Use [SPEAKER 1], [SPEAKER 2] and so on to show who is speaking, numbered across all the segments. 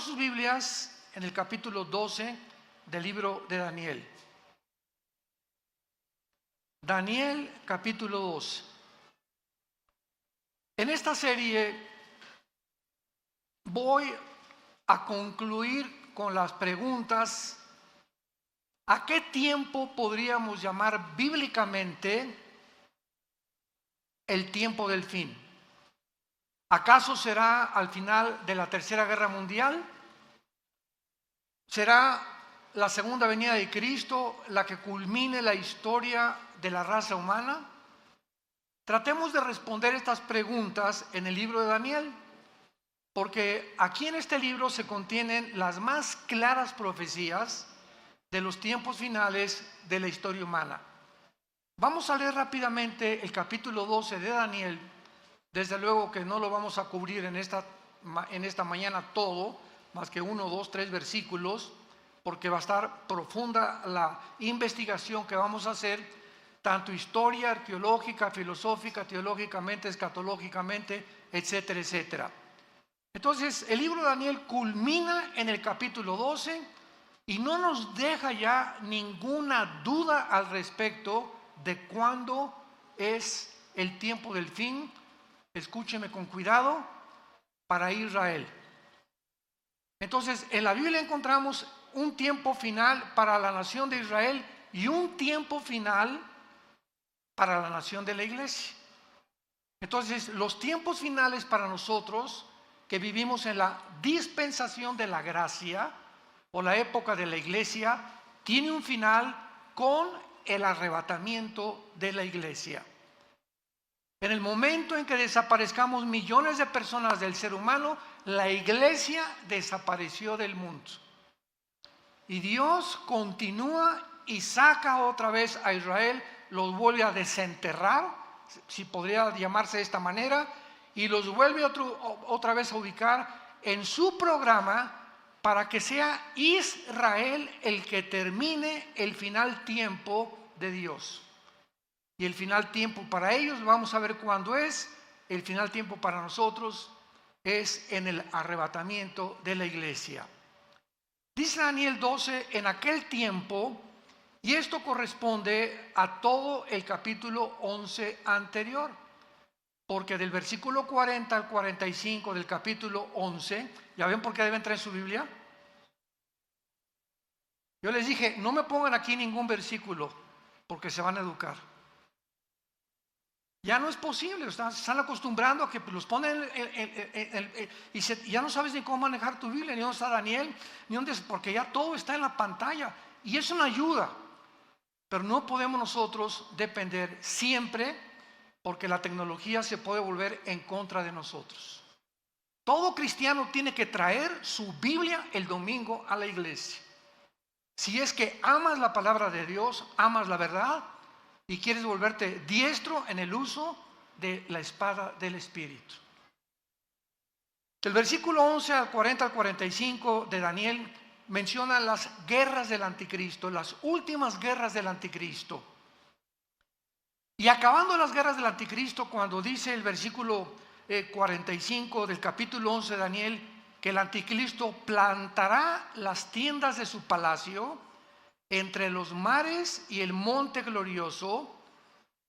[SPEAKER 1] sus Biblias en el capítulo 12 del libro de Daniel. Daniel capítulo 12. En esta serie voy a concluir con las preguntas: ¿a qué tiempo podríamos llamar bíblicamente el tiempo del fin? ¿Acaso será al final de la Tercera Guerra Mundial? ¿Será la segunda venida de Cristo la que culmine la historia de la raza humana? Tratemos de responder estas preguntas en el libro de Daniel, porque aquí en este libro se contienen las más claras profecías de los tiempos finales de la historia humana. Vamos a leer rápidamente el capítulo 12 de Daniel. Desde luego que no lo vamos a cubrir en esta mañana todo, más que 1, 2, 3 versículos, porque va a estar profunda la investigación que vamos a hacer, tanto historia, arqueológica, filosófica, teológicamente, escatológicamente, etcétera, etcétera. Entonces, el libro de Daniel culmina en el capítulo 12 y no nos deja ya ninguna duda al respecto de cuándo es el tiempo del fin. Escúcheme con cuidado: para Israel. Entonces, en la Biblia encontramos un tiempo final para la nación de Israel y un tiempo final para la nación de la iglesia. Entonces, los tiempos finales para nosotros que vivimos en la dispensación de la gracia o la época de la iglesia, tiene un final con el arrebatamiento de la iglesia. En el momento en que desaparezcamos millones de personas del ser humano, la iglesia desapareció del mundo. Y Dios continúa y saca otra vez a Israel, los vuelve a desenterrar, si podría llamarse de esta manera, y los vuelve otra vez a ubicar en su programa para que sea Israel el que termine el final tiempo de Dios. Y el final tiempo para ellos, vamos a ver cuándo es. El final tiempo para nosotros es en el arrebatamiento de la iglesia. Dice Daniel 12, en aquel tiempo, y esto corresponde a todo el capítulo 11 anterior, porque del versículo 40 al 45 del capítulo 11, ¿ya ven por qué deben traer su Biblia? Yo les dije, no me pongan aquí ningún versículo, porque se van a educar. Ya no es posible, se están acostumbrando a que los ponen y ya no sabes ni cómo manejar tu Biblia, ni dónde está Daniel, ni dónde, porque ya todo está en la pantalla. Y es una ayuda, pero no podemos nosotros depender siempre, porque la tecnología se puede volver en contra de nosotros. Todo cristiano tiene que traer su Biblia el domingo a la iglesia. Si es que amas la palabra de Dios, amas la verdad, y quieres volverte diestro en el uso de la espada del Espíritu. El versículo 11 al 40 al 45 de Daniel menciona las guerras del anticristo, las últimas guerras del anticristo. Y acabando las guerras del anticristo, cuando dice el versículo 45 del capítulo 11 de Daniel, que el anticristo plantará las tiendas de su palacio entre los mares y el monte glorioso,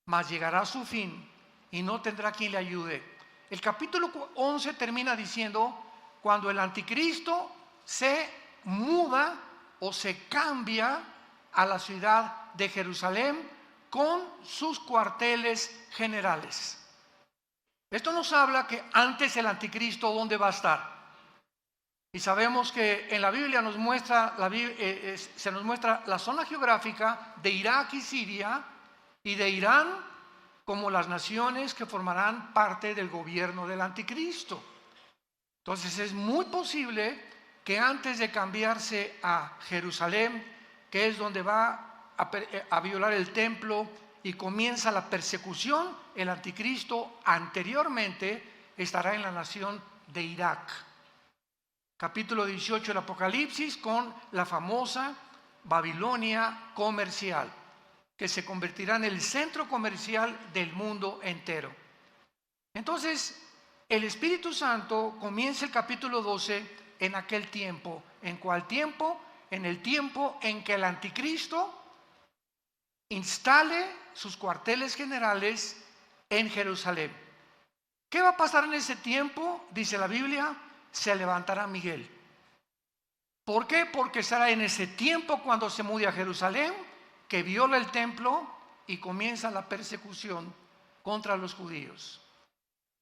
[SPEAKER 1] mas llegará a su fin y no tendrá quien le ayude. El capítulo 11 termina diciendo, cuando el anticristo se muda o se cambia a la ciudad de Jerusalén con sus cuarteles generales. Esto nos habla que antes el anticristo, ¿dónde va a estar? Y sabemos que en la Biblia se nos muestra la zona geográfica de Irak y Siria y de Irán como las naciones que formarán parte del gobierno del anticristo. Entonces es muy posible que antes de cambiarse a Jerusalén, que es donde va a violar el templo y comienza la persecución, el anticristo anteriormente estará en la nación de Irak. Capítulo 18 del Apocalipsis, con la famosa Babilonia comercial, que se convertirá en el centro comercial del mundo entero. Entonces, el Espíritu Santo comienza el capítulo 12 en aquel tiempo. ¿En cuál tiempo? En el tiempo en que el anticristo instale sus cuarteles generales en Jerusalén. ¿Qué va a pasar en ese tiempo? Dice la Biblia, se levantará Miguel. ¿Por qué? Porque será en ese tiempo cuando se mude a Jerusalén, que viola el templo y comienza la persecución contra los judíos.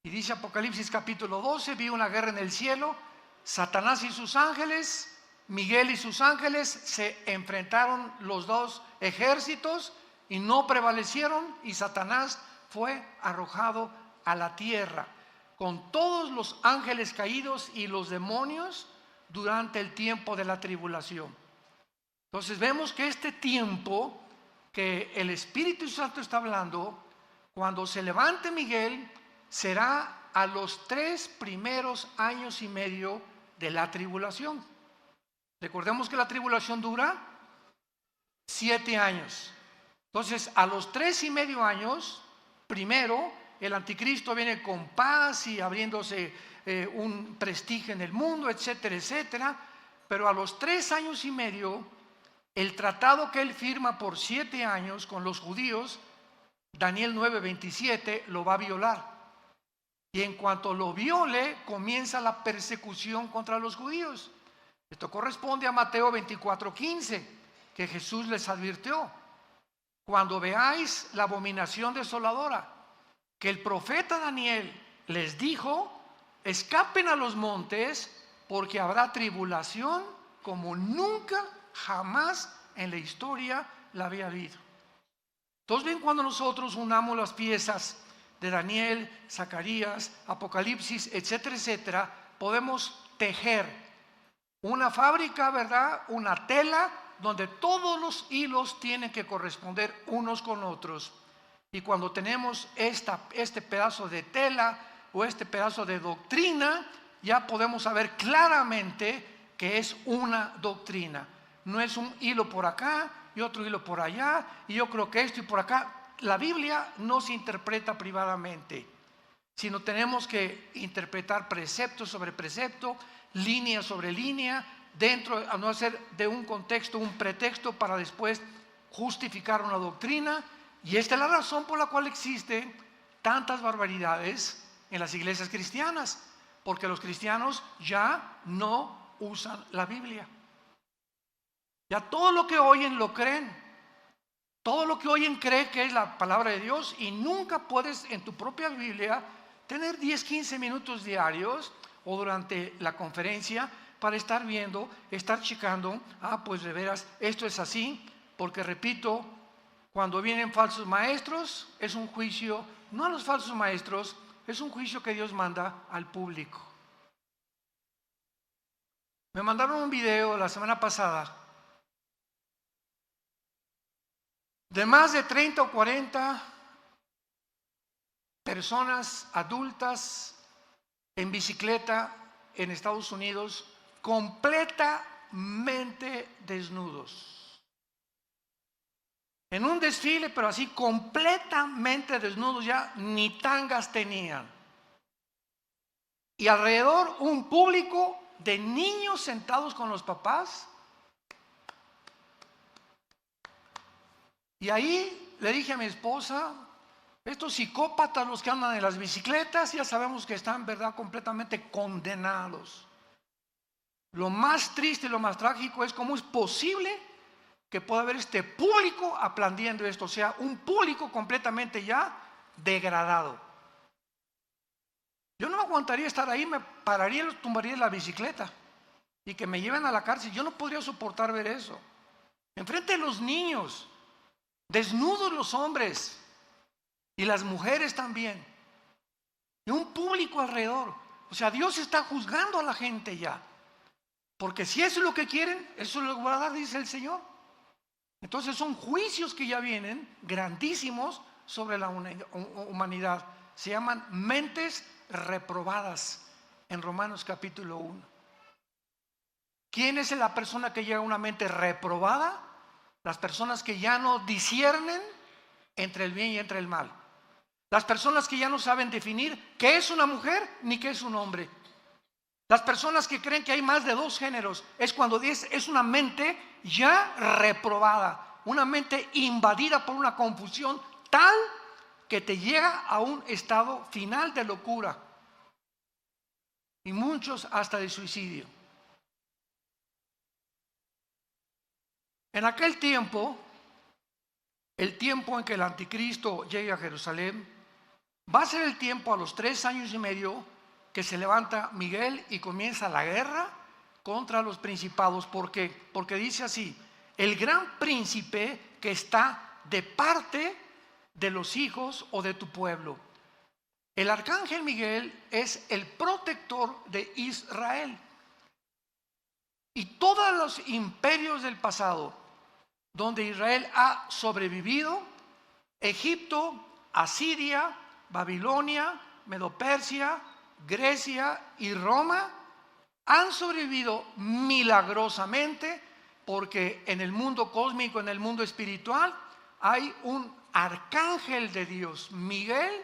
[SPEAKER 1] Y dice Apocalipsis capítulo 12, vi una guerra en el cielo, Satanás y sus ángeles, Miguel y sus ángeles, se enfrentaron los dos ejércitos y no prevalecieron, y Satanás fue arrojado a la tierra con todos los ángeles caídos y los demonios durante el tiempo de la tribulación. Entonces vemos que este tiempo que el Espíritu Santo está hablando, cuando se levante Miguel, será a los 3 primeros años y medio de la tribulación. Recordemos que la tribulación dura 7 años. Entonces, a los 3 y medio años, primero, el anticristo viene con paz y abriéndose un prestigio en el mundo, etcétera, etcétera. Pero a los 3 años y medio, el tratado que él firma por 7 años con los judíos, Daniel 9:27, lo va a violar. Y en cuanto lo viole, comienza la persecución contra los judíos. Esto corresponde a Mateo 24:15, que Jesús les advirtió: cuando veáis la abominación desoladora, que el profeta Daniel les dijo, escapen a los montes, porque habrá tribulación como nunca jamás en la historia la había habido. Entonces ven, cuando nosotros unamos las piezas de Daniel, Zacarías, Apocalipsis, etcétera, etcétera, podemos tejer una fábrica, ¿verdad? Una tela donde todos los hilos tienen que corresponder unos con otros. Y cuando tenemos este pedazo de tela o este pedazo de doctrina, ya podemos saber claramente que es una doctrina. No es un hilo por acá y otro hilo por allá, y yo creo que esto y por acá. La Biblia no se interpreta privadamente, sino tenemos que interpretar precepto sobre precepto, línea sobre línea, dentro, a no hacer de un contexto un pretexto para después justificar una doctrina. Y esta es la razón por la cual existen tantas barbaridades en las iglesias cristianas, porque los cristianos ya no usan la Biblia. Ya todo lo que oyen lo creen. Todo lo que oyen cree que es la palabra de Dios, y nunca puedes en tu propia Biblia tener 10-15 minutos diarios o durante la conferencia para estar viendo, estar checando, pues de veras esto es así, porque repito, cuando vienen falsos maestros es un juicio, no a los falsos maestros, es un juicio que Dios manda al público. Me mandaron un video la semana pasada de más de 30 o 40 personas adultas en bicicleta en Estados Unidos, completamente desnudos. En un desfile, pero así completamente desnudos, ya ni tangas tenían. Y alrededor un público de niños sentados con los papás. Y ahí le dije a mi esposa, estos psicópatas, los que andan en las bicicletas, ya sabemos que están, ¿verdad?, completamente condenados. Lo más triste y lo más trágico es cómo es posible que pueda haber este público aplaudiendo esto, o sea, un público completamente ya degradado. Yo no me aguantaría estar ahí, me pararía y los tumbaría en la bicicleta y que me lleven a la cárcel. Yo no podría soportar ver eso. Enfrente de los niños, desnudos los hombres y las mujeres también, y un público alrededor. O sea, Dios está juzgando a la gente ya, porque si eso es lo que quieren, eso lo va a dar, dice el Señor. Entonces son juicios que ya vienen grandísimos sobre la humanidad. Se llaman mentes reprobadas en Romanos capítulo 1. ¿Quién es la persona que llega a una mente reprobada? Las personas que ya no disciernen entre el bien y entre el mal. Las personas que ya no saben definir qué es una mujer ni qué es un hombre. Las personas que creen que hay más de dos géneros es cuando es una mente ya reprobada, una mente invadida por una confusión tal que te llega a un estado final de locura y muchos hasta de suicidio. En aquel tiempo, el tiempo en que el anticristo llegue a Jerusalén, va a ser el tiempo a los 3 años y medio que se levanta Miguel y comienza la guerra contra los principados. ¿Por qué? Porque dice así: el gran príncipe que está de parte de los hijos o de tu pueblo. El arcángel Miguel es el protector de Israel. Y todos los imperios del pasado donde Israel ha sobrevivido, Egipto, Asiria, Babilonia, Medo-Persia, Grecia y Roma, han sobrevivido milagrosamente porque en el mundo cósmico, en el mundo espiritual, hay un arcángel de Dios, Miguel,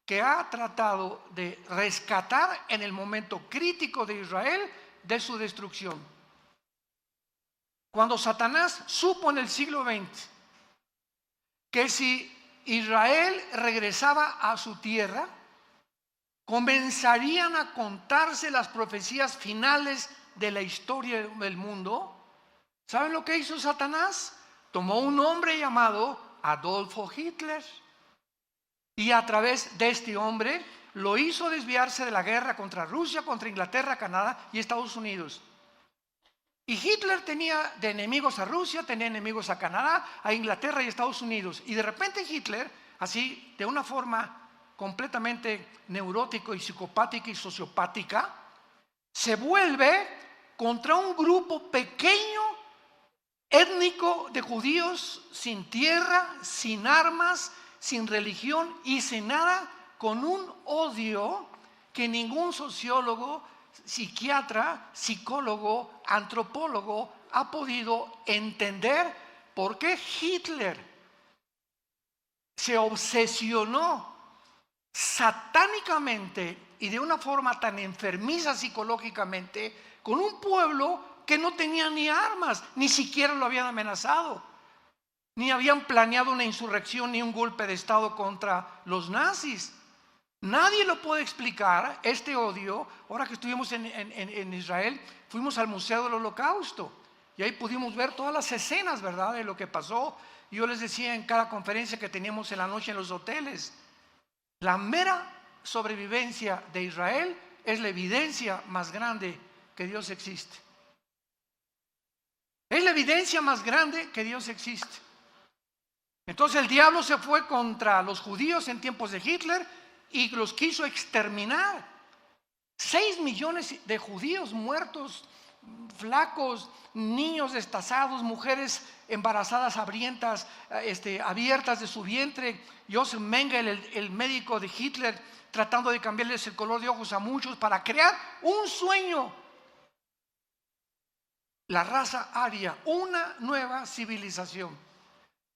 [SPEAKER 1] que ha tratado de rescatar en el momento crítico de Israel de su destrucción. Cuando Satanás supo en el siglo XX que si Israel regresaba a su tierra, comenzarían a contarse las profecías finales de la historia del mundo, ¿saben lo que hizo Satanás? Tomó un hombre llamado Adolfo Hitler y a través de este hombre lo hizo desviarse de la guerra contra Rusia, contra Inglaterra, Canadá y Estados Unidos. Y Hitler tenía de enemigos a Rusia, tenía enemigos a Canadá, a Inglaterra y Estados Unidos. Y de repente Hitler, así de una forma completamente neurótico y psicopática y sociopática, se vuelve contra un grupo pequeño, étnico de judíos sin tierra, sin armas, sin religión y sin nada, con un odio que ningún sociólogo, psiquiatra, psicólogo, antropólogo ha podido entender por qué Hitler se obsesionó satánicamente y de una forma tan enfermiza psicológicamente con un pueblo que no tenía ni armas, ni siquiera lo habían amenazado, ni habían planeado una insurrección ni un golpe de estado contra los nazis. Nadie lo puede explicar, este odio. Ahora que estuvimos en Israel, fuimos al Museo del Holocausto y ahí pudimos ver todas las escenas, ¿verdad?, de lo que pasó. Yo les decía en cada conferencia que teníamos en la noche en los hoteles, la mera sobrevivencia de Israel es la evidencia más grande que Dios existe. Es la evidencia más grande que Dios existe. Entonces el diablo se fue contra los judíos en tiempos de Hitler y los quiso exterminar. 6 millones de judíos muertos, flacos, niños destazados, mujeres embarazadas hambrientas, abiertas de su vientre. Joseph Mengele, el médico de Hitler, tratando de cambiarles el color de ojos a muchos para crear un sueño. La raza aria, una nueva civilización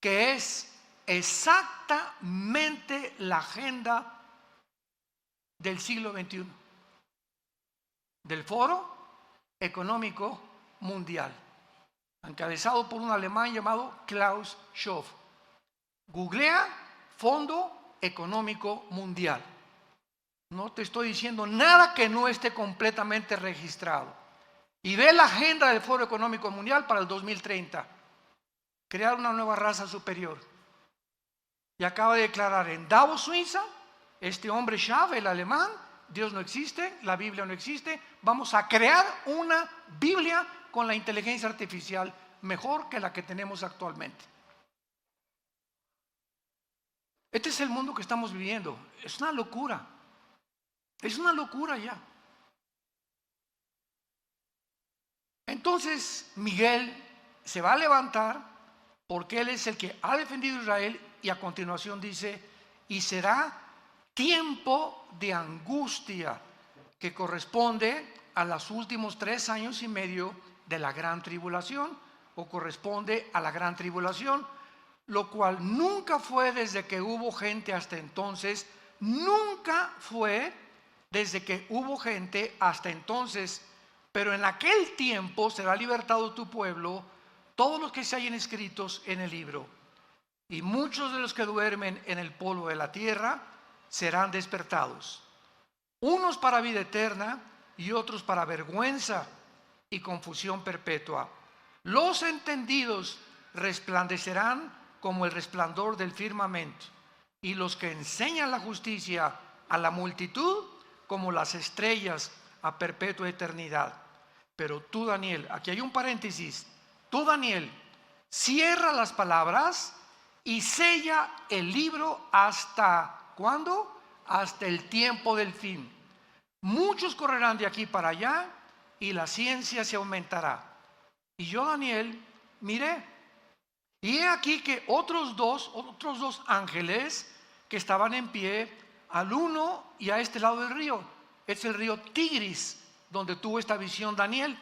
[SPEAKER 1] que es exactamente la agenda del siglo XXI, del Foro Económico Mundial, encabezado por un alemán llamado Klaus Schwab. Googlea Fondo Económico Mundial. No te estoy diciendo nada que no esté completamente registrado. Y ve la agenda del Foro Económico Mundial para el 2030. Crear una nueva raza superior. Y acaba de declarar en Davos, Suiza, este hombre Schwab, el alemán: Dios no existe, la Biblia no existe, vamos a crear una Biblia con la inteligencia artificial mejor que la que tenemos actualmente. Este es el mundo que estamos viviendo. Es una locura. Es una locura ya. Entonces Miguel se va a levantar porque él es el que ha defendido a Israel, y a continuación dice: y será tiempo de angustia que corresponde a los últimos 3 años y medio de la gran tribulación, o corresponde a la gran tribulación, lo cual nunca fue desde que hubo gente hasta entonces, nunca fue desde que hubo gente hasta entonces, pero en aquel tiempo será libertado tu pueblo, todos los que se hallen escritos en el libro. Y muchos de los que duermen en el polvo de la tierra serán despertados, unos para vida eterna y otros para vergüenza y confusión perpetua. Los entendidos resplandecerán como el resplandor del firmamento, y los que enseñan la justicia a la multitud como las estrellas a perpetua eternidad. Pero tú, Daniel, aquí hay un paréntesis, tú, Daniel, cierra las palabras y sella el libro hasta, ¿cuándo? Hasta el tiempo del fin. Muchos correrán de aquí para allá y la ciencia se aumentará. Y yo, Daniel, miré, y he aquí que otros dos ángeles que estaban en pie, al uno y a este lado del río. Es el río Tigris, donde tuvo esta visión Daniel.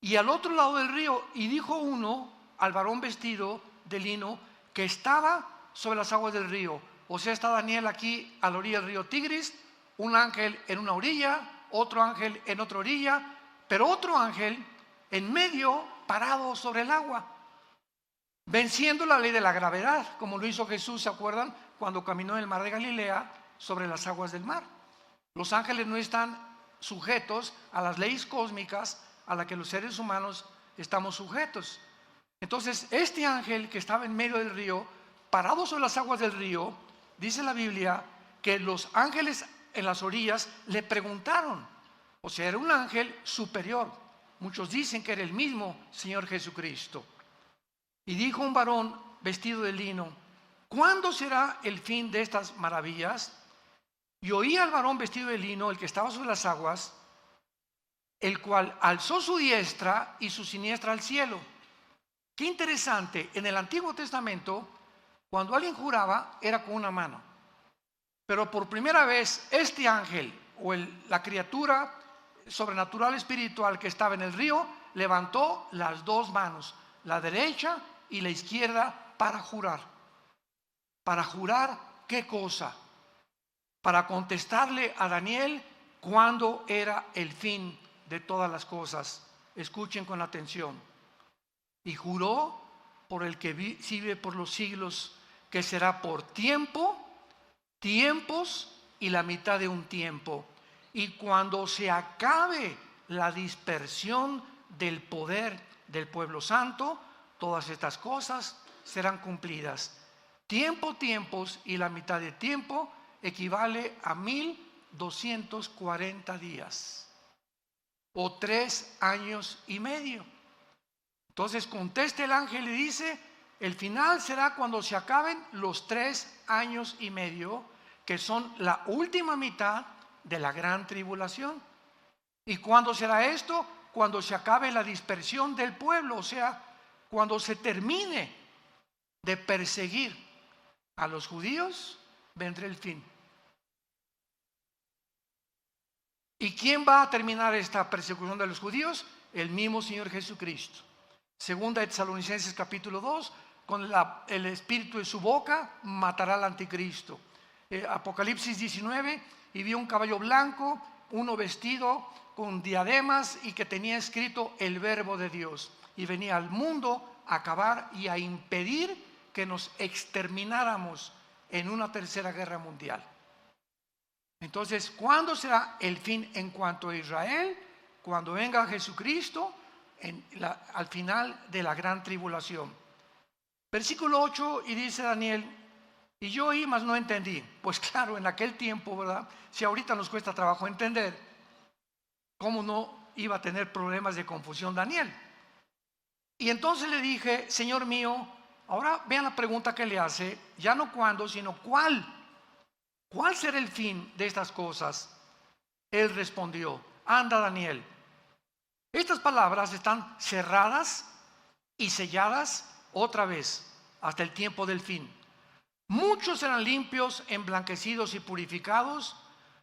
[SPEAKER 1] Y al otro lado del río, y dijo uno al varón vestido de lino que estaba sobre las aguas del río. O sea, está Daniel aquí a la orilla del río Tigris, un ángel en una orilla, otro ángel en otra orilla, pero otro ángel en medio, parado sobre el agua, venciendo la ley de la gravedad, como lo hizo Jesús, ¿se acuerdan? Cuando caminó en el mar de Galilea sobre las aguas del mar. Los ángeles no están sujetos a las leyes cósmicas a las que los seres humanos estamos sujetos. Entonces, este ángel que estaba en medio del río, parado sobre las aguas del río, dice la Biblia que los ángeles en las orillas le preguntaron, o sea, era un ángel superior. Muchos dicen que era el mismo Señor Jesucristo. Y dijo un varón vestido de lino: ¿cuándo será el fin de estas maravillas? Y oí al varón vestido de lino, el que estaba sobre las aguas, el cual alzó su diestra y su siniestra al cielo. Qué interesante, en el Antiguo Testamento, cuando alguien juraba, era con una mano. Pero por primera vez, este ángel, o la criatura sobrenatural espiritual que estaba en el río, levantó las dos manos, la derecha y la izquierda, para jurar. ¿Para jurar qué cosa? Para contestarle a Daniel cuándo era el fin de todas las cosas. Escuchen con atención. Y juró por el que vive por los siglos, que será por tiempo, tiempos y la mitad de un tiempo. Y cuando se acabe la dispersión del poder del pueblo santo, todas estas cosas serán cumplidas. Tiempo, tiempos y la mitad de tiempo equivale a 1240 días o 3 años y medio. Entonces contesta el ángel y dice: el final será cuando se acaben los 3 años y medio, que son la última mitad de la gran tribulación. ¿Y cuándo será esto? Cuando se acabe la dispersión del pueblo, o sea, cuando se termine de perseguir a los judíos, vendrá el fin. ¿Y quién va a terminar esta persecución de los judíos? El mismo Señor Jesucristo. Segunda de Tesalonicenses capítulo 2, con el espíritu de su boca matará al anticristo. Apocalipsis 19, y vio un caballo blanco, uno vestido con diademas y que tenía escrito el verbo de Dios, y venía al mundo a acabar y a impedir que nos extermináramos en una tercera guerra mundial. Entonces, ¿cuándo será el fin en cuanto a Israel? Cuando venga Jesucristo al final de la gran tribulación. Versículo 8, y dice Daniel: y yo oí, mas no entendí. Pues claro, en aquel tiempo, ¿verdad? Si ahorita nos cuesta trabajo entender, ¿cómo no iba a tener problemas de confusión Daniel? Y entonces le dije: Señor mío, ahora vean la pregunta que le hace, ya no cuándo, sino cuál. ¿Cuál será el fin de estas cosas? Él respondió: anda, Daniel, estas palabras están cerradas y selladas otra vez hasta el tiempo del fin. Muchos serán limpios, emblanquecidos y purificados.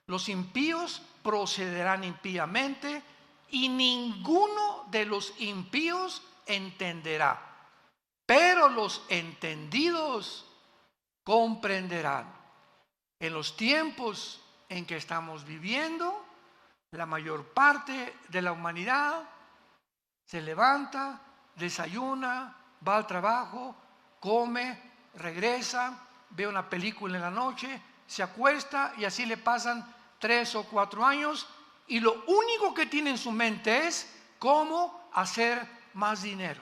[SPEAKER 1] Los impíos procederán impíamente, y ninguno de los impíos entenderá. Pero los entendidos comprenderán. En los tiempos en que estamos viviendo. La mayor parte de la humanidad se levanta, desayuna, va al trabajo, come, regresa, ve una película en la noche, se acuesta y así le pasan 3 o 4 años y lo único que tiene en su mente es cómo hacer más dinero,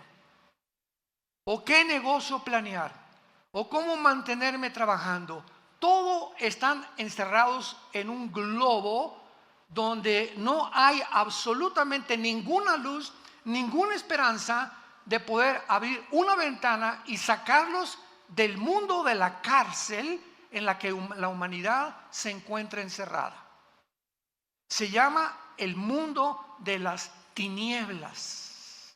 [SPEAKER 1] o qué negocio planear, o cómo mantenerme trabajando. Todos están encerrados en un globo donde no hay absolutamente ninguna luz, ninguna esperanza de poder abrir una ventana y sacarlos del mundo de la cárcel en la que la humanidad se encuentra encerrada. Se llama el mundo de las tinieblas.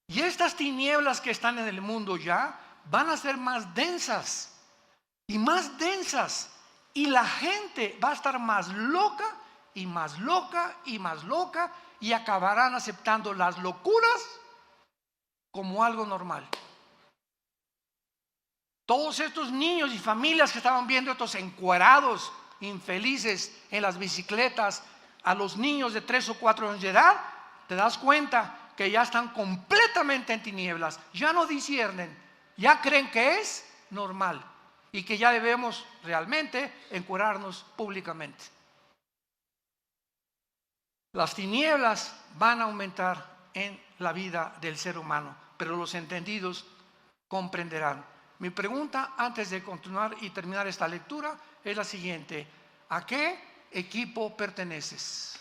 [SPEAKER 1] Y estas tinieblas que están en el mundo ya van a ser más densas y más densas. Y la gente va a estar más loca y más loca y más loca y acabarán aceptando las locuras como algo normal. Todos estos niños y familias que estaban viendo estos encuerados infelices en las bicicletas, a los niños de 3 o 4 años de edad, te das cuenta que ya están completamente en tinieblas, ya no disciernen, ya creen que es normal y que ya debemos realmente encuerarnos públicamente. Las tinieblas van a aumentar en la vida del ser humano, pero los entendidos comprenderán. Mi pregunta antes de continuar y terminar esta lectura es la siguiente: ¿a qué equipo perteneces?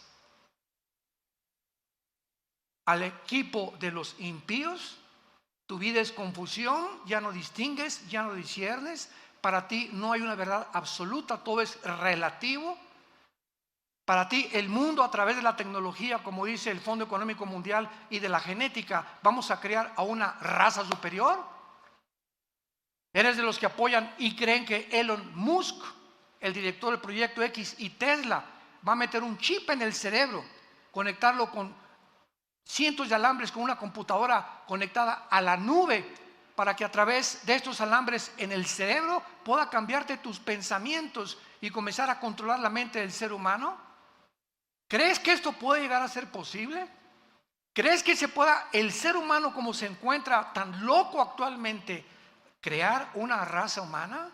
[SPEAKER 1] ¿Al equipo de los impíos? Tu vida es confusión, ya no distingues, ya no disciernes, para ti no hay una verdad absoluta, todo es relativo. Para ti el mundo, a través de la tecnología, como dice el Fondo Económico Mundial, y de la genética, vamos a crear a una raza superior. ¿Eres de los que apoyan y creen que Elon Musk, el director del Proyecto X, y Tesla va a meter un chip en el cerebro, conectarlo con cientos de alambres, con una computadora conectada a la nube, para que a través de estos alambres en el cerebro pueda cambiarte tus pensamientos y comenzar a controlar la mente del ser humano? ¿Crees que esto puede llegar a ser posible? ¿Crees que se pueda, el ser humano como se encuentra tan loco actualmente, crear una raza humana?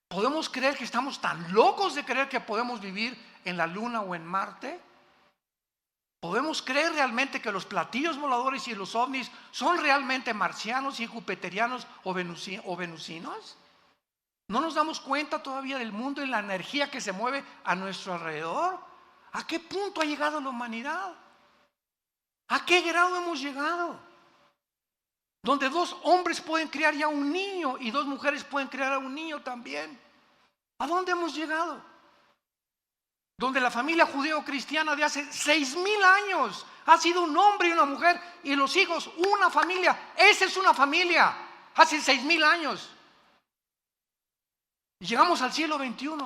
[SPEAKER 1] ¿Podemos creer que estamos tan locos de creer que podemos vivir en la Luna o en Marte? ¿Podemos creer realmente que los platillos voladores y los ovnis son realmente marcianos y jupiterianos o venusinos? ¿No nos damos cuenta todavía del mundo y la energía que se mueve a nuestro alrededor? ¿A qué punto ha llegado la humanidad? ¿A qué grado hemos llegado? Donde 2 hombres pueden criar ya un niño y 2 mujeres pueden criar a un niño también. ¿A dónde hemos llegado? Donde la familia judeo-cristiana de hace 6,000 años ha sido un hombre y una mujer y los hijos una familia. Esa es una familia, hace 6,000 años. Y llegamos al siglo XXI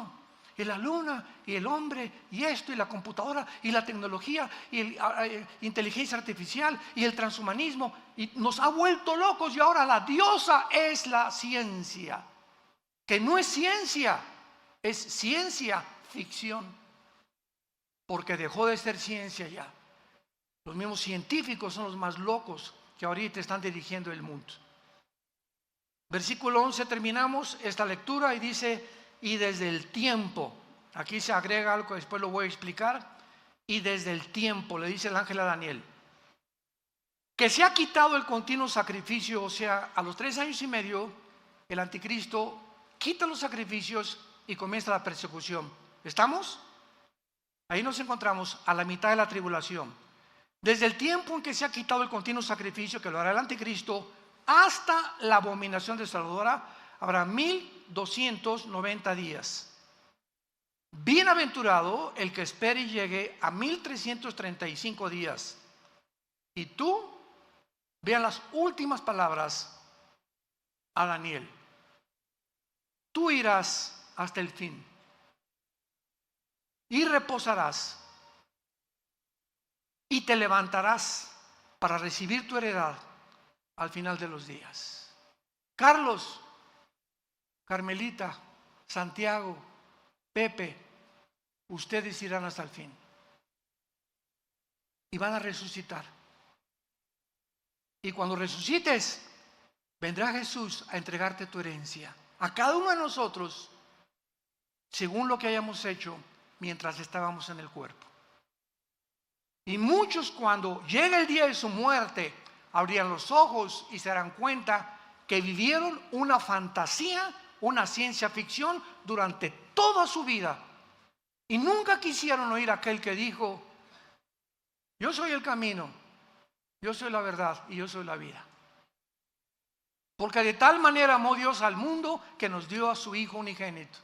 [SPEAKER 1] y la luna y el hombre y esto y la computadora y la tecnología y la inteligencia artificial y el transhumanismo, y nos ha vuelto locos. Y ahora la diosa es la ciencia, que no es ciencia, es ciencia ficción, porque dejó de ser ciencia ya. Los mismos científicos son los más locos que ahorita están dirigiendo el mundo. Versículo 11, terminamos esta lectura y dice: y desde el tiempo, aquí se agrega algo que después lo voy a explicar, y desde el tiempo, le dice el ángel a Daniel, que se ha quitado el continuo sacrificio. O sea, a los 3 años y medio, el anticristo quita los sacrificios y comienza la persecución. ¿Estamos? Ahí nos encontramos a la mitad de la tribulación. Desde el tiempo en que se ha quitado el continuo sacrificio, que lo hará el anticristo, hasta la abominación desoladora, habrá 1290 días. Bienaventurado el que espere y llegue a 1335 días. Y tú, vean las últimas palabras a Daniel: tú irás hasta el fin y reposarás y te levantarás para recibir tu heredad al final de los días. Carlos, Carmelita, Santiago, Pepe, ustedes irán hasta el fin y van a resucitar. Y cuando resucites, vendrá Jesús a entregarte tu herencia a cada uno de nosotros, según lo que hayamos hecho mientras estábamos en el cuerpo. Y muchos, cuando llegue el día de su muerte, abrirán los ojos y se darán cuenta que vivieron una fantasía, una ciencia ficción durante toda su vida. Y nunca quisieron oír a aquel que dijo: yo soy el camino, yo soy la verdad y yo soy la vida. Porque de tal manera amó Dios al mundo que nos dio a su Hijo unigénito,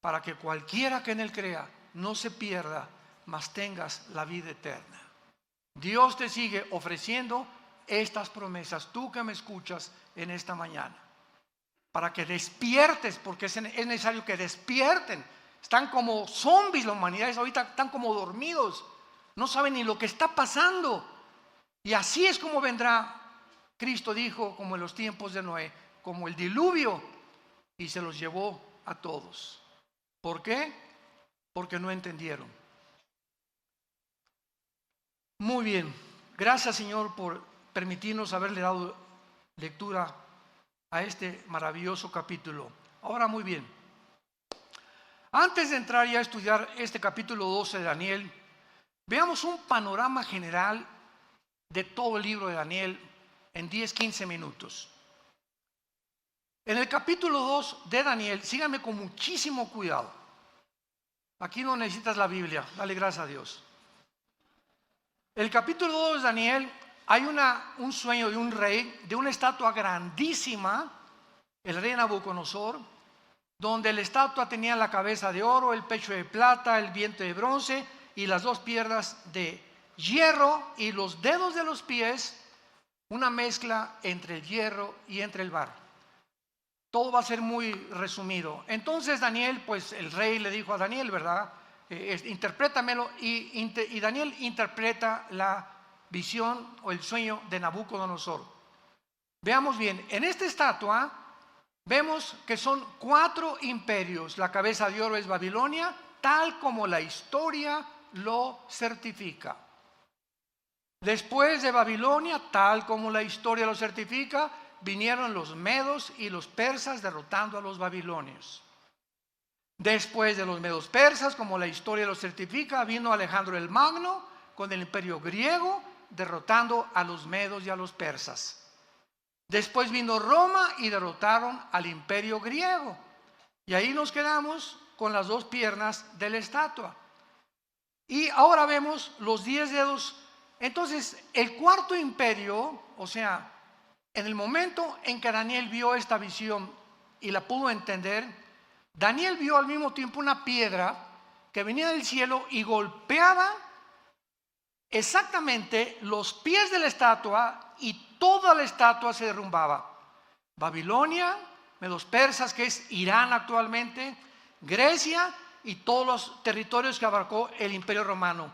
[SPEAKER 1] para que cualquiera que en él crea no se pierda, mas tengas la vida eterna. Dios te sigue ofreciendo estas promesas, tú que me escuchas en esta mañana, para que despiertes, porque es necesario que despierten. Están como zombies la humanidad, ahorita están como dormidos, no saben ni lo que está pasando. Y así es como vendrá. Cristo dijo, como en los tiempos de Noé, como el diluvio, y se los llevó a todos. ¿Por qué? Porque no entendieron. Muy bien, gracias Señor por permitirnos haberle dado lectura a este maravilloso capítulo. Ahora muy bien, antes de entrar ya a estudiar este capítulo 12 de Daniel, veamos un panorama general de todo el libro de Daniel en 10-15 minutos. En el capítulo 2 de Daniel, síganme con muchísimo cuidado. Aquí no necesitas la Biblia, dale gracias a Dios. El capítulo 2 de Daniel, hay un sueño de un rey, de una estatua grandísima, el rey Nabucodonosor, donde la estatua tenía la cabeza de oro, el pecho de plata, el vientre de bronce y las dos piernas de hierro, y los dedos de los pies, una mezcla entre el hierro y entre el barro. Todo va a ser muy resumido. Entonces Daniel, pues el rey le dijo a Daniel, ¿verdad? Interprétamelo, y Daniel interpreta la visión o el sueño de Nabucodonosor. Veamos bien, en esta estatua vemos que son 4 imperios. La cabeza de oro es Babilonia, tal como la historia lo certifica. Después de Babilonia, tal como la historia lo certifica, vinieron los medos y los persas derrotando a los babilonios. Después de los medos persas, como la historia lo certifica, vino Alejandro el Magno con el imperio griego, derrotando a los medos y a los persas. Después vino Roma y derrotaron al imperio griego. Y ahí nos quedamos con las 2 piernas de la estatua. Y ahora vemos los 10 dedos. Entonces, el 4.º imperio, o sea, en el momento en que Daniel vio esta visión y la pudo entender, Daniel vio al mismo tiempo una piedra que venía del cielo y golpeaba exactamente los pies de la estatua, y toda la estatua se derrumbaba. Babilonia, medos persas, que es Irán actualmente, Grecia y todos los territorios que abarcó el imperio romano.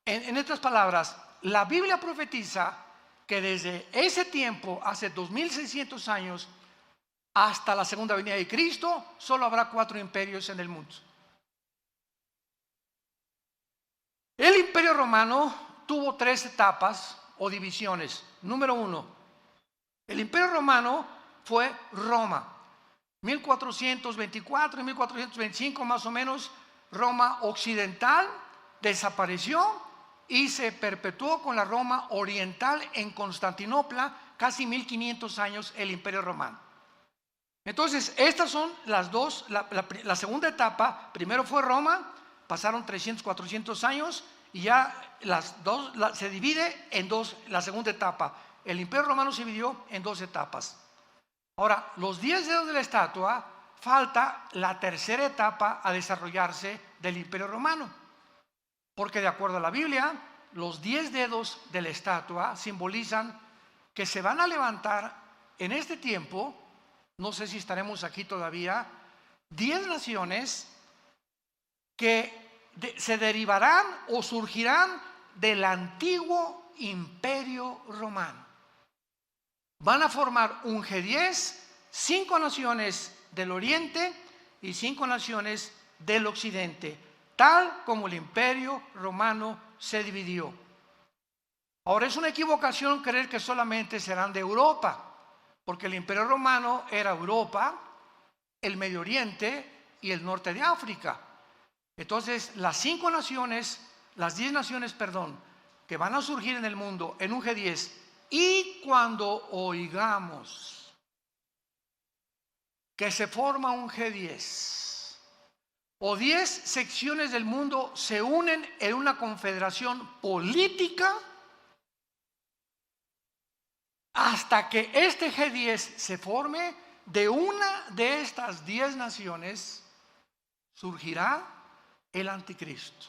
[SPEAKER 1] En otras palabras, la Biblia profetiza que desde ese tiempo, hace 2600 años, hasta la segunda venida de Cristo, solo habrá 4 imperios en el mundo. El imperio romano tuvo 3 etapas o divisiones. Número 1, el imperio romano fue Roma. 1424 y 1425 más o menos, Roma occidental desapareció y se perpetuó con la Roma oriental en Constantinopla, casi 1500 años el imperio romano. Entonces, estas son las dos, la segunda etapa. Primero fue Roma, pasaron 300, 400 años y ya se divide en 2, la segunda etapa. El imperio romano se dividió en 2 etapas. Ahora, los 10 dedos de la estatua, falta la tercera etapa a desarrollarse del imperio romano. Porque de acuerdo a la Biblia, los 10 dedos de la estatua simbolizan que se van a levantar en este tiempo, no sé si estaremos aquí todavía, 10 naciones que se derivarán o surgirán del antiguo imperio romano. Van a formar un G10, 5 naciones del oriente y 5 naciones del occidente. tal como el imperio romano se dividió. Ahora, es una equivocación creer que solamente serán de Europa, porque el imperio romano era Europa, el Medio Oriente y el norte de África. Entonces, las 10 naciones, que van a surgir en el mundo en un G10, y cuando oigamos que se forma un G10 o 10 secciones del mundo se unen en una confederación política, hasta que este G10 se forme, de una de estas 10 naciones surgirá el anticristo.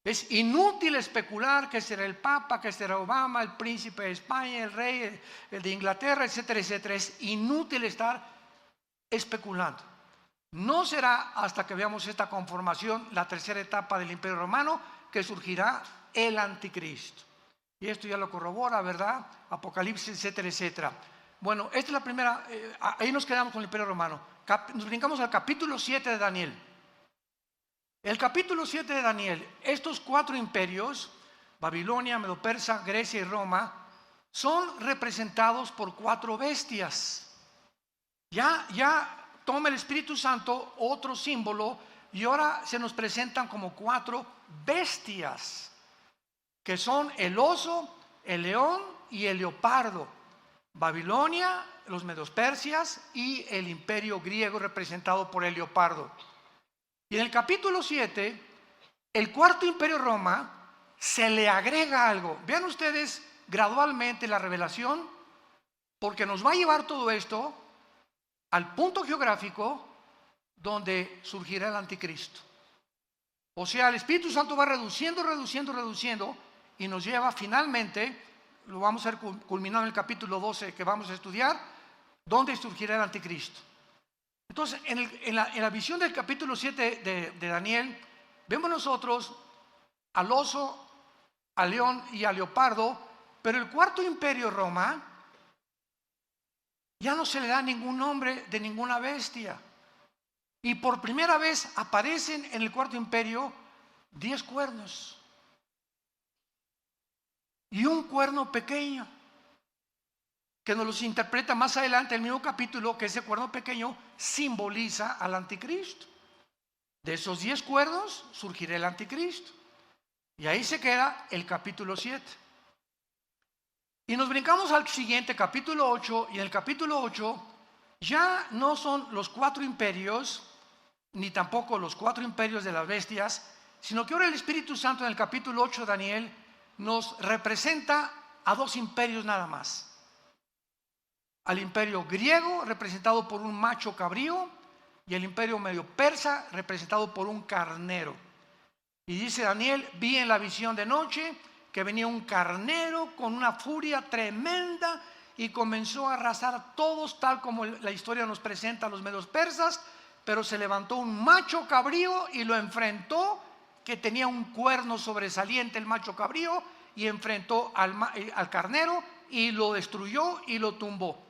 [SPEAKER 1] Es inútil especular que será el Papa, que será Obama, el príncipe de España, el rey el de Inglaterra, etcétera, etcétera. Es inútil estar especulando. No será hasta que veamos esta conformación, la tercera etapa del Imperio Romano, que surgirá el anticristo. Y esto ya lo corrobora, ¿verdad? Apocalipsis, etcétera, etcétera. Bueno, esta es la primera, ahí nos quedamos con el Imperio Romano. Nos brincamos al capítulo 7 de Daniel. El capítulo 7 de Daniel, estos 4 imperios, Babilonia, Medo-Persa, Grecia y Roma, son representados por 4 bestias. Ya toma el Espíritu Santo otro símbolo y ahora se nos presentan como 4 bestias, que son el oso, el león y el leopardo. Babilonia, los Medo-Persias y el imperio griego representado por el leopardo. Y en el capítulo 7, el cuarto imperio Roma, se le agrega algo. Vean ustedes gradualmente la revelación, porque nos va a llevar todo esto al punto geográfico donde surgirá el anticristo. O sea, el Espíritu Santo va reduciendo y nos lleva finalmente, lo vamos a ver culminado en el capítulo 12 que vamos a estudiar, donde surgirá el anticristo. Entonces, en la visión del capítulo 7 de Daniel, vemos nosotros al oso, al león y al leopardo, pero el cuarto imperio Roma ya no se le da ningún nombre de ninguna bestia. Y por primera vez aparecen en el cuarto imperio 10 cuernos y un cuerno pequeño, que nos los interpreta más adelante el mismo capítulo, que ese cuerno pequeño simboliza al anticristo. De esos 10 cuernos surgirá el anticristo. Y ahí se queda el capítulo 7. Y nos brincamos al siguiente, capítulo 8, y en el capítulo 8 ya no son los 4 imperios, ni tampoco los 4 imperios de las bestias, sino que ahora el Espíritu Santo en el capítulo 8 de Daniel nos representa a 2 imperios nada más. Al imperio griego, representado por un macho cabrío, y el imperio medio persa, representado por un carnero. Y dice Daniel: vi en la visión de noche que venía un carnero con una furia tremenda y comenzó a arrasar a todos, tal como la historia nos presenta a los medios persas. Pero se levantó un macho cabrío y lo enfrentó, que tenía un cuerno sobresaliente el macho cabrío, y enfrentó al carnero y lo destruyó y lo tumbó.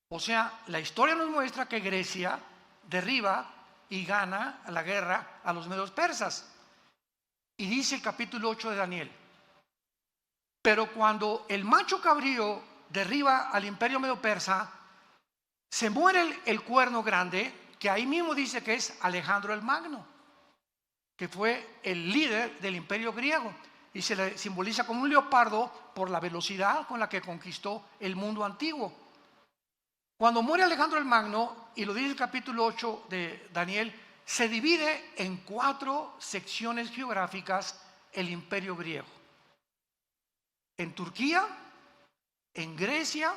[SPEAKER 1] O sea, la historia nos muestra que Grecia derriba y gana la guerra a los medios persas. Y dice el capítulo 8 de Daniel: pero cuando el macho cabrío derriba al imperio medio persa, se muere el cuerno grande, que ahí mismo dice que es Alejandro el Magno, que fue el líder del imperio griego, y se le simboliza como un leopardo por la velocidad con la que conquistó el mundo antiguo. Cuando muere Alejandro el Magno, y lo dice el capítulo 8 de Daniel, se divide en 4 secciones geográficas el imperio griego: en Turquía, en Grecia,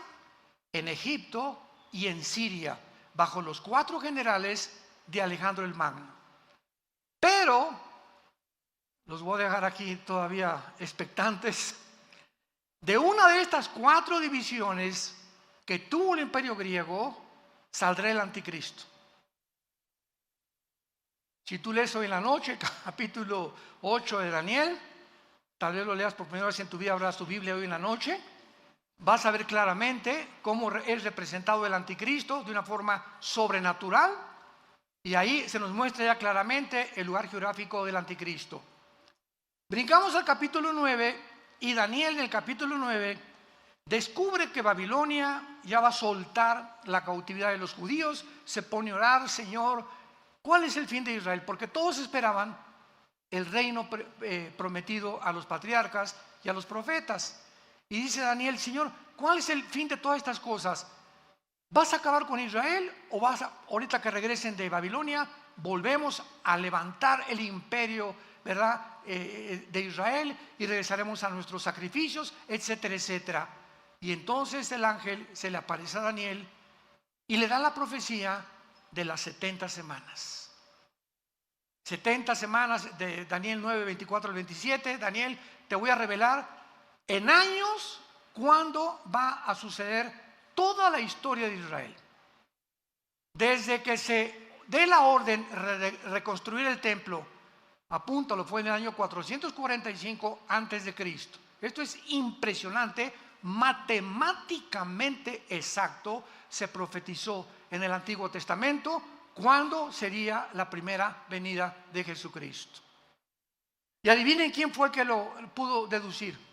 [SPEAKER 1] en Egipto y en Siria, bajo los 4 generales de Alejandro el Magno. Pero los voy a dejar aquí todavía expectantes. De una de estas 4 divisiones que tuvo el imperio griego, saldrá el anticristo. Si tú lees hoy en la noche capítulo 8 de Daniel, tal vez lo leas por primera vez en tu vida, abras tu Biblia hoy en la noche, vas a ver claramente cómo es representado el anticristo de una forma sobrenatural, Y ahí se nos muestra ya claramente el lugar geográfico del anticristo. Brincamos al capítulo 9 y Daniel en el capítulo 9 descubre que Babilonia ya va a soltar la cautividad de los judíos, se pone a orar: Señor, ¿cuál es el fin de Israel? Porque todos esperaban el reino prometido a los patriarcas y a los profetas. Y dice Daniel: Señor, ¿cuál es el fin de todas estas cosas? ¿Vas a acabar con Israel o ahorita que regresen de Babilonia, volvemos a levantar el imperio, ¿verdad?, de Israel, y regresaremos a nuestros sacrificios, etcétera, etcétera? Y entonces el ángel se le aparece a Daniel y le da la profecía de las 70 semanas. 70 semanas de Daniel 9, 24 al 27. Daniel, te voy a revelar en años cuándo va a suceder toda la historia de Israel. Desde que se dé la orden de reconstruir el templo, apúntalo, fue en el año 445 antes de Cristo. Esto es impresionante, matemáticamente exacto. Se profetizó en el Antiguo Testamento cuándo sería la primera venida de Jesucristo. Y adivinen quién fue que lo pudo deducir.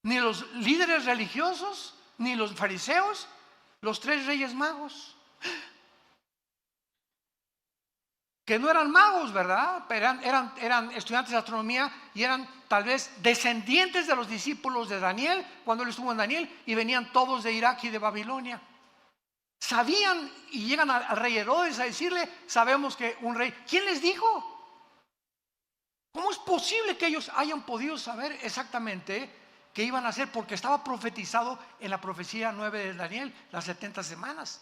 [SPEAKER 1] Ni los líderes religiosos, ni los fariseos, los 3 reyes magos, que no eran magos, ¿verdad? Eran estudiantes de astronomía y eran tal vez descendientes de los discípulos de Daniel cuando él estuvo en Daniel, y venían todos de Irak y de Babilonia. Sabían, y llegan al rey Herodes a decirle: sabemos que un rey. ¿Quién les dijo? ¿Cómo es posible que ellos hayan podido saber exactamente qué iban a hacer? Porque estaba profetizado en la profecía 9 de Daniel, las 70 semanas.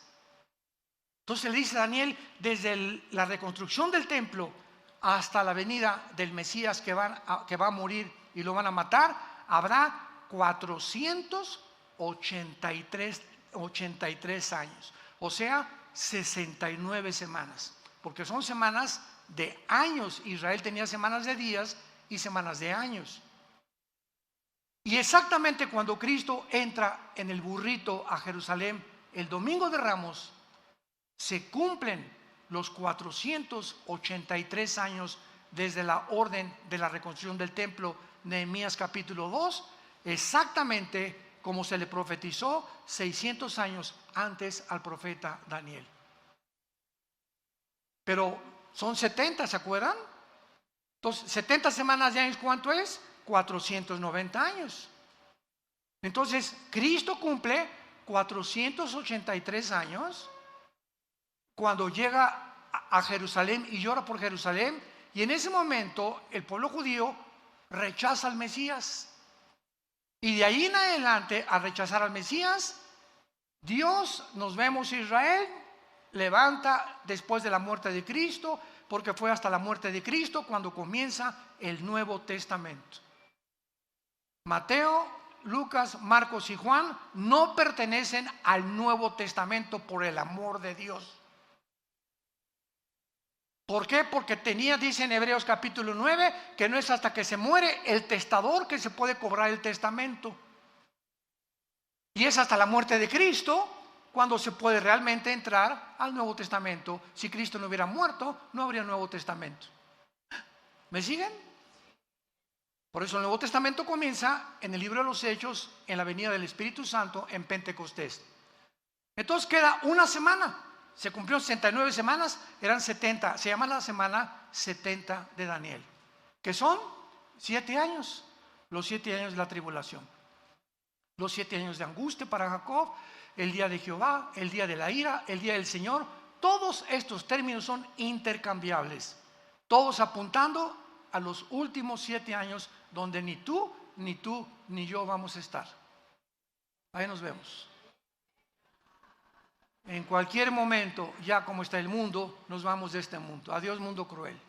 [SPEAKER 1] Entonces le dice a Daniel: desde la reconstrucción del templo hasta la venida del Mesías que va a morir y lo van a matar, habrá 483 años, o sea, 69 semanas, porque son semanas de años. Israel tenía semanas de días y semanas de años. Y exactamente cuando Cristo entra en el burrito a Jerusalén el domingo de Ramos, se cumplen los 483 años desde la orden de la reconstrucción del templo, Nehemías capítulo 2, exactamente como se le profetizó 600 años antes al profeta Daniel. Pero son 70, ¿se acuerdan? Entonces, 70 semanas de años, ¿cuánto es? 490 años. Entonces, Cristo cumple 483 años cuando llega a Jerusalén y llora por Jerusalén, y en ese momento el pueblo judío rechaza al Mesías. Y de ahí en adelante, al rechazar al Mesías, Dios, nos vemos, Israel levanta después de la muerte de Cristo, porque fue hasta la muerte de Cristo cuando comienza el Nuevo Testamento. Mateo, Lucas, Marcos y Juan no pertenecen al Nuevo Testamento, por el amor de Dios. ¿Por qué? Porque dice en Hebreos capítulo 9, que no es hasta que se muere el testador que se puede cobrar el testamento. Y es hasta la muerte de Cristo cuando se puede realmente entrar al Nuevo Testamento. Si Cristo no hubiera muerto, no habría Nuevo Testamento. ¿Me siguen? Por eso el Nuevo Testamento comienza en el libro de los Hechos, en la venida del Espíritu Santo, en Pentecostés. Entonces queda una semana. Se cumplió 69 semanas, eran 70. Se llama la semana 70 de Daniel, que son 7 años. Los 7 años de la tribulación. Los 7 años de angustia para Jacob, el día de Jehová, el día de la ira, el día del Señor. Todos estos términos son intercambiables, todos apuntando a los últimos 7 años donde ni tú, ni yo vamos a estar. Ahí nos vemos. En cualquier momento, ya como está el mundo, nos vamos de este mundo. Adiós, mundo cruel.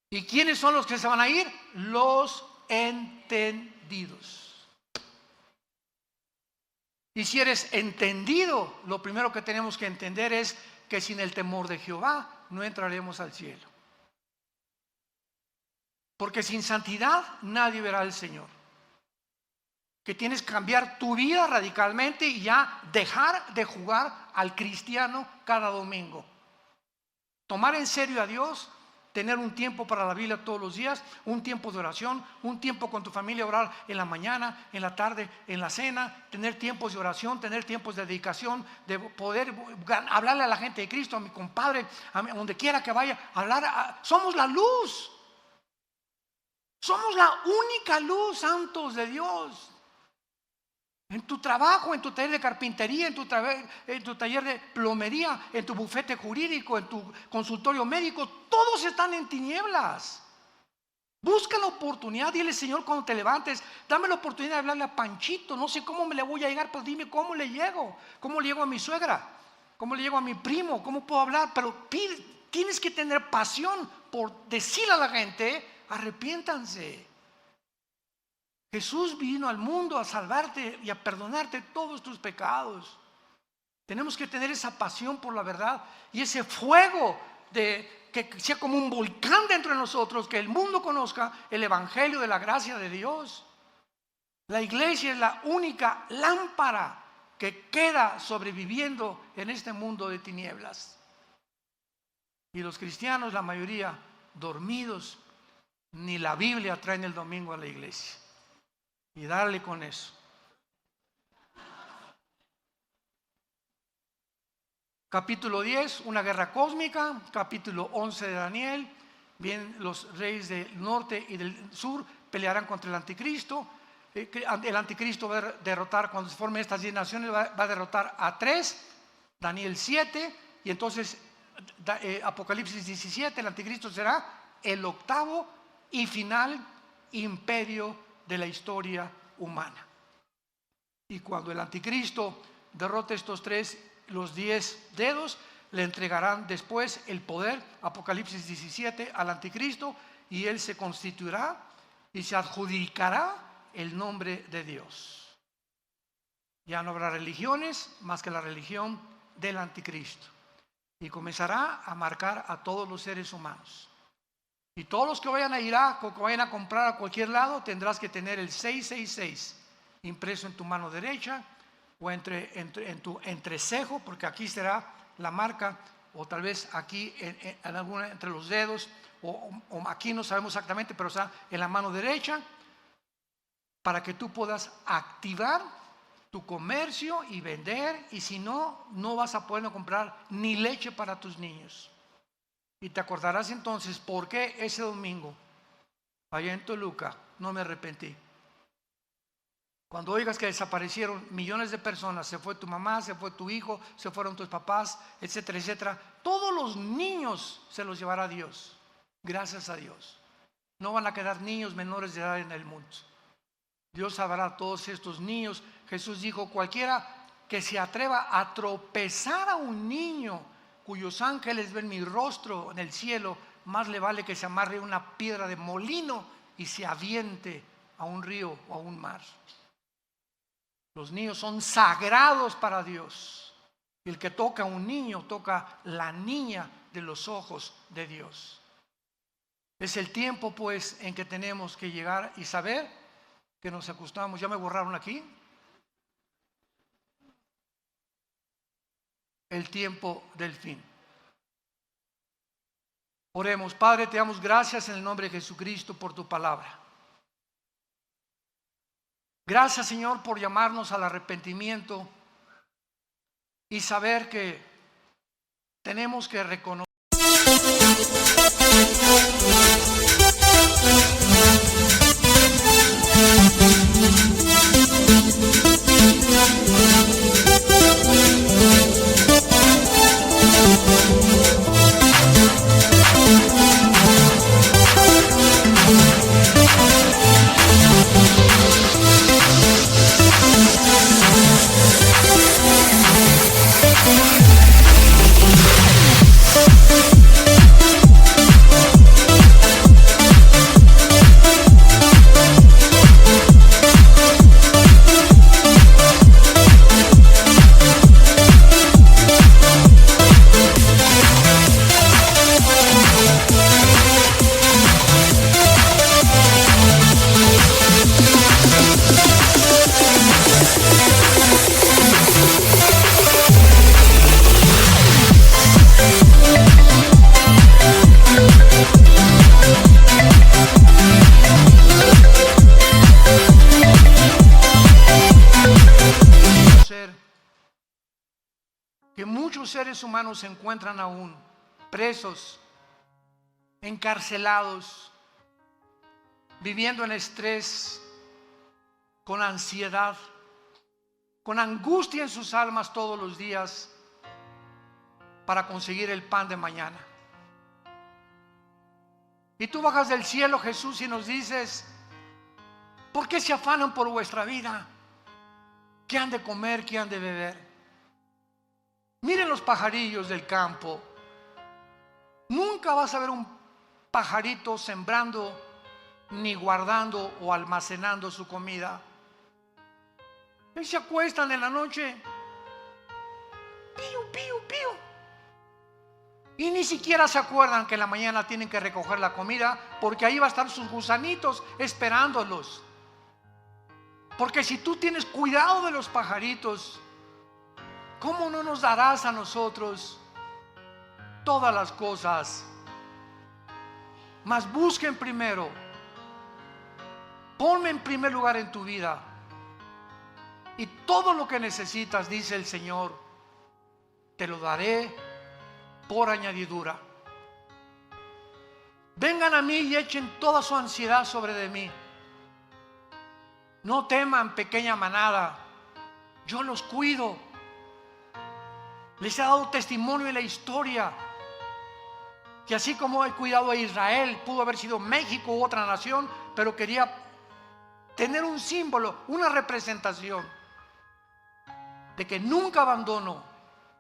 [SPEAKER 1] ¿Y quiénes son los que se van a ir? Los entendidos. Y si eres entendido, lo primero que tenemos que entender es que sin el temor de Jehová no entraremos al cielo. Porque sin santidad nadie verá al Señor. que tienes que cambiar tu vida radicalmente y ya dejar de jugar al cristiano cada domingo. Tomar en serio a Dios, tener un tiempo para la Biblia todos los días, un tiempo de oración, un tiempo con tu familia, orar en la mañana, en la tarde, en la cena, tener tiempos de oración, tener tiempos de dedicación, de poder hablarle a la gente de Cristo, a mi compadre, a donde quiera que vaya, somos la luz. Somos la única luz, santos de Dios. En tu trabajo, en tu taller de carpintería, en tu taller de plomería, en tu bufete jurídico, en tu consultorio médico, todos están en tinieblas. Busca la oportunidad, dile: Señor, cuando te levantes, dame la oportunidad de hablarle a Panchito. No sé cómo me le voy a llegar, pero dime cómo le llego. ¿Cómo le llego a mi suegra? ¿Cómo le llego a mi primo? ¿Cómo puedo hablar? Pero tienes que tener pasión por decirle a la gente: arrepiéntanse. Jesús vino al mundo a salvarte y a perdonarte todos tus pecados. Tenemos que tener esa pasión por la verdad y ese fuego que sea como un volcán dentro de nosotros, que el mundo conozca el evangelio de la gracia de Dios. La iglesia es la única lámpara que queda sobreviviendo en este mundo de tinieblas. Y los cristianos, la mayoría, dormidos, ni la Biblia traen el domingo a la iglesia. Y darle con eso. Capítulo 10, una guerra cósmica. Capítulo 11 de Daniel. Bien, los reyes del norte y del sur pelearán contra el anticristo. El anticristo va a derrotar, cuando se formen estas 10 naciones, va a derrotar a 3. Daniel 7. Y entonces Apocalipsis 17, el anticristo será el octavo y final imperio de la historia humana. Y cuando el anticristo derrote estos 3, los 10 dedos, le entregarán después el poder, Apocalipsis 17, al anticristo, y él se constituirá y se adjudicará el nombre de Dios. Ya no habrá religiones más que la religión del anticristo, y comenzará a marcar a todos los seres humanos. Y todos los que vayan a Irak o que vayan a comprar a cualquier lado, tendrás que tener el 666 impreso en tu mano derecha o en tu entrecejo, porque aquí será la marca, o tal vez aquí en alguna entre los dedos, o aquí no sabemos exactamente, pero está en la mano derecha, para que tú puedas activar tu comercio y vender. Y si no, no vas a poder comprar ni leche para tus niños. Y te acordarás entonces por qué ese domingo, allá en Toluca, no me arrepentí. Cuando oigas que desaparecieron millones de personas, se fue tu mamá, se fue tu hijo, se fueron tus papás, etcétera, etcétera, todos los niños se los llevará Dios, gracias a Dios. No van a quedar niños menores de edad en el mundo. Dios salvará a todos estos niños. Jesús dijo: cualquiera que se atreva a tropezar a un niño cuyos ángeles ven mi rostro en el cielo, más le vale que se amarre una piedra de molino y se aviente a un río o a un mar. Los niños son sagrados para Dios. Y el que toca a un niño, toca la niña de los ojos de Dios. Es el tiempo, pues, en que tenemos que llegar y saber que nos acostamos. ¿Ya me borraron aquí? El tiempo del fin. Oremos. Padre, te damos gracias en el nombre de Jesucristo por tu palabra. Gracias, Señor, por llamarnos al arrepentimiento y saber que tenemos que reconocer que muchos seres humanos se encuentran aún presos, encarcelados, viviendo en estrés, con ansiedad, con angustia en sus almas todos los días para conseguir el pan de mañana. Y tú bajas del cielo, Jesús, y nos dices: ¿por qué se afanan por vuestra vida? ¿Qué han de comer? ¿Qué han de beber? Miren los pajarillos del campo. Nunca vas a ver un pajarito sembrando, ni guardando o almacenando su comida. Ellos se acuestan en la noche, piu, piu, piu, y ni siquiera se acuerdan que en la mañana tienen que recoger la comida, porque ahí va a estar sus gusanitos esperándolos. Porque si tú tienes cuidado de los pajaritos, ¿cómo no nos darás a nosotros todas las cosas? Mas busquen primero, ponme en primer lugar en tu vida, y todo lo que necesitas, dice el Señor, te lo daré por añadidura. Vengan a mí y echen toda su ansiedad sobre de mí. No teman, pequeña manada, yo los cuido. Les he dado testimonio en la historia que así como he cuidado a Israel, pudo haber sido México u otra nación, pero quería tener un símbolo, una representación de que nunca abandono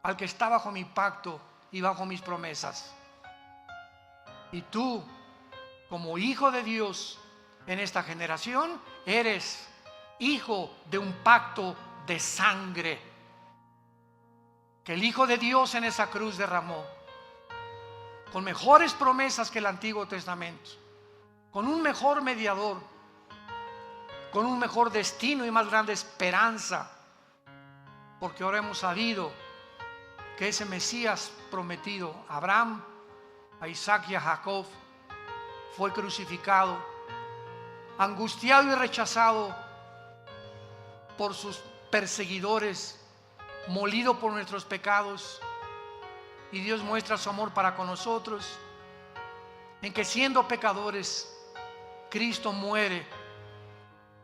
[SPEAKER 1] al que está bajo mi pacto y bajo mis promesas. Y tú, como hijo de Dios en esta generación, eres hijo de un pacto de sangre que el Hijo de Dios en esa cruz derramó, con mejores promesas que el Antiguo Testamento, con un mejor mediador, con un mejor destino y más grande esperanza, porque ahora hemos sabido que ese Mesías prometido a Abraham, a Isaac y a Jacob fue crucificado, angustiado y rechazado por sus perseguidores, molido por nuestros pecados, y Dios muestra su amor para con nosotros en que siendo pecadores Cristo muere,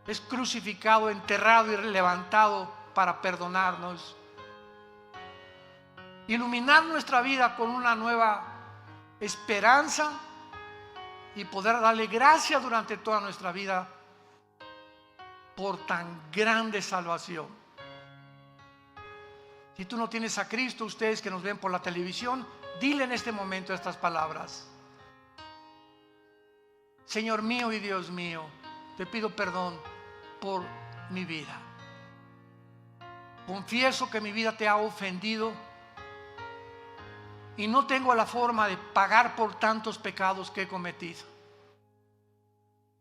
[SPEAKER 1] es crucificado, enterrado y levantado para perdonarnos, iluminar nuestra vida con una nueva esperanza y poder darle gracias durante toda nuestra vida por tan grande salvación. Si tú no tienes a Cristo, ustedes que nos ven por la televisión, dile en este momento estas palabras: Señor mío y Dios mío, te pido perdón por mi vida. Confieso que mi vida te ha ofendido y no tengo la forma de pagar por tantos pecados que he cometido.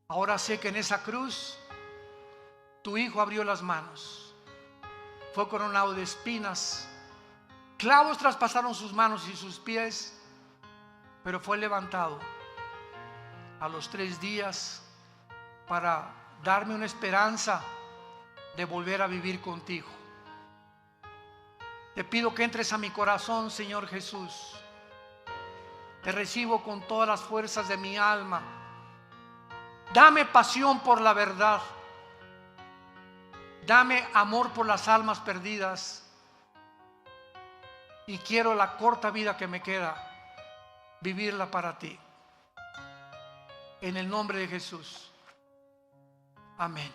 [SPEAKER 1] Ahora sé que en esa cruz tu Hijo abrió las manos, fue coronado de espinas, clavos traspasaron sus manos y sus pies, pero fue levantado a los 3 días para darme una esperanza de volver a vivir contigo. Te pido que entres a mi corazón, Señor Jesús. Te recibo con todas las fuerzas de mi alma. Dame pasión por la verdad. Dame amor por las almas perdidas. Y quiero la corta vida que me queda, vivirla para ti. En el nombre de Jesús. Amén.